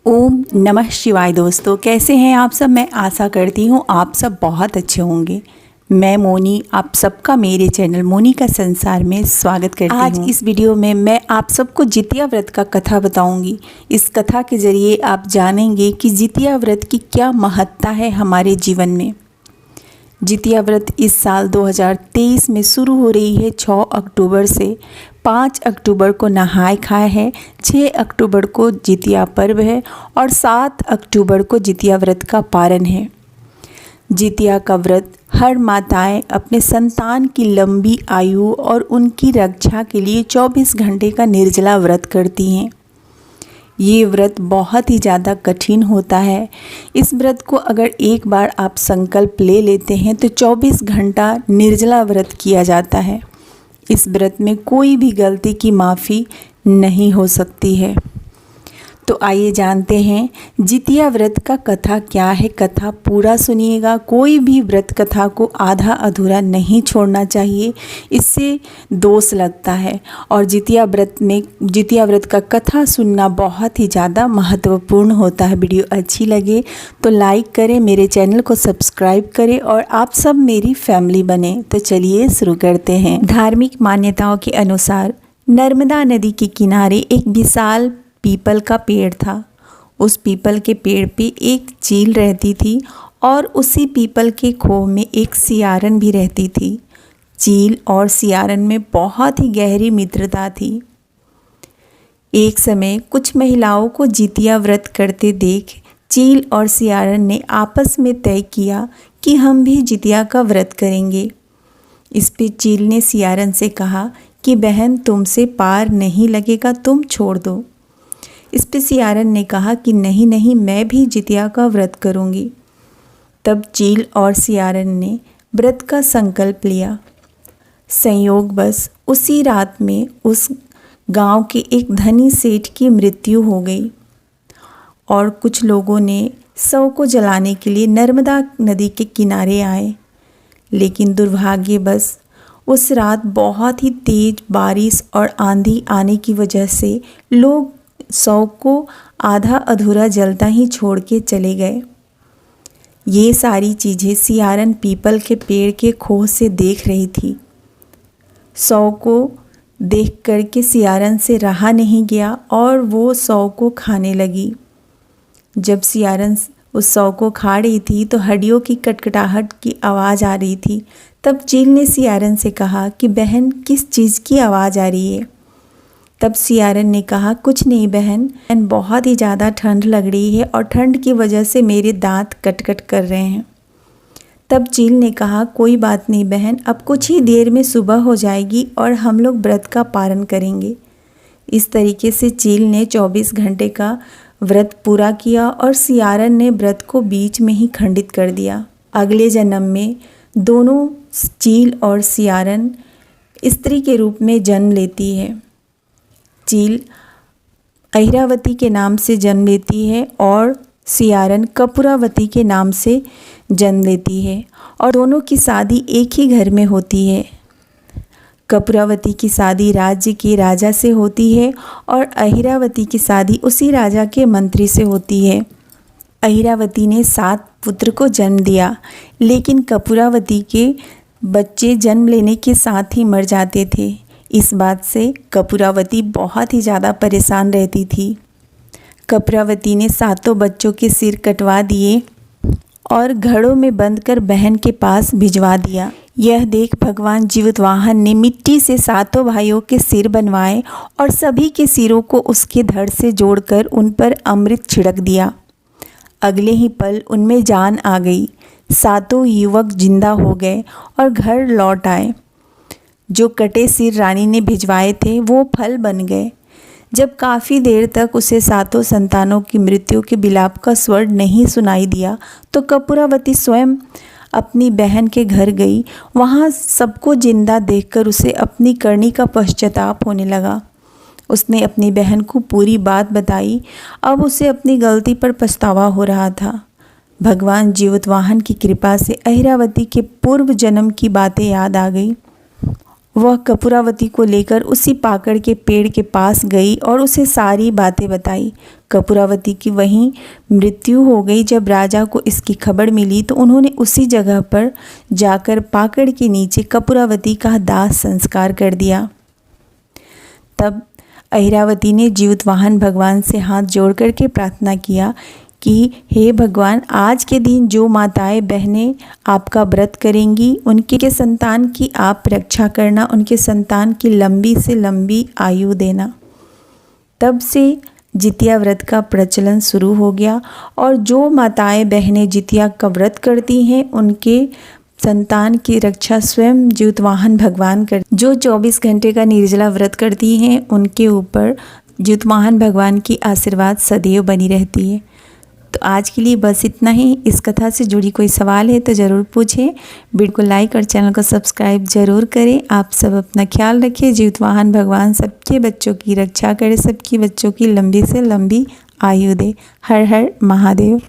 ओम नमः शिवाय। दोस्तों, कैसे हैं आप सब। मैं आशा करती हूँ आप सब बहुत अच्छे होंगे। मैं मोनी आप सबका मेरे चैनल मोनी का संसार में स्वागत करती हूँ। आज इस वीडियो में मैं आप सबको जितिया व्रत का कथा बताऊंगी। इस कथा के जरिए आप जानेंगे कि जितिया व्रत की क्या महत्ता है हमारे जीवन में। जितिया व्रत इस साल 2023 में शुरू हो रही है 6 अक्टूबर से। 5 अक्टूबर को नहाय खाए है, 6 अक्टूबर को जितिया पर्व है और 7 अक्टूबर को जितिया व्रत का पारण है। जितिया का व्रत हर माताएं अपने संतान की लंबी आयु और उनकी रक्षा के लिए 24 घंटे का निर्जला व्रत करती हैं। ये व्रत बहुत ही ज़्यादा कठिन होता है। इस व्रत को अगर एक बार आप संकल्प ले लेते हैं तो 24 घंटा निर्जला व्रत किया जाता है। इस व्रत में कोई भी गलती की माफ़ी नहीं हो सकती है। तो आइए जानते हैं जितिया व्रत का कथा क्या है। कथा पूरा सुनिएगा। कोई भी व्रत कथा को आधा अधूरा नहीं छोड़ना चाहिए, इससे दोष लगता है। और जितिया व्रत का कथा सुनना बहुत ही ज़्यादा महत्वपूर्ण होता है। वीडियो अच्छी लगे तो लाइक करें, मेरे चैनल को सब्सक्राइब करें और आप सब मेरी फैमिली बने। तो चलिए शुरू करते हैं। धार्मिक मान्यताओं के अनुसार नर्मदा नदी के किनारे एक विशाल पीपल का पेड़ था। उस पीपल के पेड़ पे एक चील रहती थी और उसी पीपल के खोह में एक सियारन भी रहती थी। चील और सियारन में बहुत ही गहरी मित्रता थी। एक समय कुछ महिलाओं को जितिया व्रत करते देख चील और सियारन ने आपस में तय किया कि हम भी जितिया का व्रत करेंगे। इस पे चील ने सियारन से कहा कि बहन, तुमसे पार नहीं लगेगा, तुम छोड़ दो। इस पे सियारन ने कहा कि नहीं नहीं, मैं भी जितिया का व्रत करूंगी। तब चील और सियारन ने व्रत का संकल्प लिया। संयोगवश उसी रात में उस गांव के एक धनी सेठ की मृत्यु हो गई और कुछ लोगों ने शव को जलाने के लिए नर्मदा नदी के किनारे आए। लेकिन दुर्भाग्यवश उस रात बहुत ही तेज बारिश और आंधी आने की वजह से लोग शव को आधा अधूरा जलता ही छोड़ के चले गए। ये सारी चीज़ें सियारन पीपल के पेड़ के खोह से देख रही थी। शव को देख कर के सियारन से रहा नहीं गया और वो शव को खाने लगी। जब सियारन उस शव को खा रही थी तो हड्डियों की कटकटाहट की आवाज़ आ रही थी। तब चील ने सियारन से कहा कि बहन, किस चीज़ की आवाज़ आ रही है। तब सियारन ने कहा, कुछ नहीं बहन, बहुत ही ज़्यादा ठंड लग रही है और ठंड की वजह से मेरे दांत कटकट कर रहे हैं। तब चील ने कहा, कोई बात नहीं बहन, अब कुछ ही देर में सुबह हो जाएगी और हम लोग व्रत का पारण करेंगे। इस तरीके से चील ने 24 घंटे का व्रत पूरा किया और सियारन ने व्रत को बीच में ही खंडित कर दिया। अगले जन्म में दोनों चील और सियारन स्त्री के रूप में जन्म लेती है। चील अहिरावती के नाम से जन्म लेती है और सियारन कपूरावती के नाम से जन्म लेती है और दोनों की शादी एक ही घर में होती है। कपूरावती की शादी राज्य के राजा से होती है और अहिरावती की शादी उसी राजा के मंत्री से होती है। अहिरावती ने 7 पुत्र को जन्म दिया, लेकिन कपूरावती के बच्चे जन्म लेने के साथ ही मर जाते थे। इस बात से कपूरावती बहुत ही ज़्यादा परेशान रहती थी। कपूरावती ने 7 बच्चों के सिर कटवा दिए और घड़ों में बंद कर बहन के पास भिजवा दिया। यह देख भगवान जीवतवाहन ने मिट्टी से 7 भाइयों के सिर बनवाए और सभी के सिरों को उसके धड़ से जोड़कर उन पर अमृत छिड़क दिया। अगले ही पल उनमें जान आ गई। 7 युवक जिंदा हो गए और घर लौट आए। जो कटे सिर रानी ने भिजवाए थे वो फल बन गए। जब काफ़ी देर तक उसे 7 संतानों की मृत्यु के विलाप का स्वर नहीं सुनाई दिया तो कपूरावती स्वयं अपनी बहन के घर गई। वहाँ सबको जिंदा देखकर उसे अपनी करनी का पश्चाताप होने लगा। उसने अपनी बहन को पूरी बात बताई। अब उसे अपनी गलती पर पछतावा हो रहा था। भगवान जीवतवाहन की कृपा से अहिरावती के पूर्व जन्म की बातें याद आ गई वह कपूरावती को लेकर उसी पाकड़ के पेड़ के पास गई और उसे सारी बातें बताई। कपूरावती की वहीं मृत्यु हो गई। जब राजा को इसकी खबर मिली तो उन्होंने उसी जगह पर जाकर पाकड़ के नीचे कपूरावती का दाह संस्कार कर दिया। तब अहिरावती ने जीवतवाहन भगवान से हाथ जोड़ कर के प्रार्थना किया कि हे भगवान, आज के दिन जो माताएं बहनें आपका व्रत करेंगी उनके संतान की आप रक्षा करना, उनके संतान की लंबी से लंबी आयु देना। तब से जितिया व्रत का प्रचलन शुरू हो गया और जो माताएं बहनें जितिया का व्रत करती हैं उनके संतान की रक्षा स्वयं जीवतवाहन भगवान कर। जो 24 घंटे का निर्जला व्रत करती हैं उनके ऊपर जीवतवाहन भगवान की आशीर्वाद सदैव बनी रहती है। तो आज के लिए बस इतना ही। इस कथा से जुड़ी कोई सवाल है तो ज़रूर पूछें। वीडियो को लाइक और चैनल को सब्सक्राइब ज़रूर करें। आप सब अपना ख्याल रखें। जीवतवाहन भगवान सबके बच्चों की रक्षा करे, सबके बच्चों की लंबी से लंबी आयु दे। हर हर महादेव।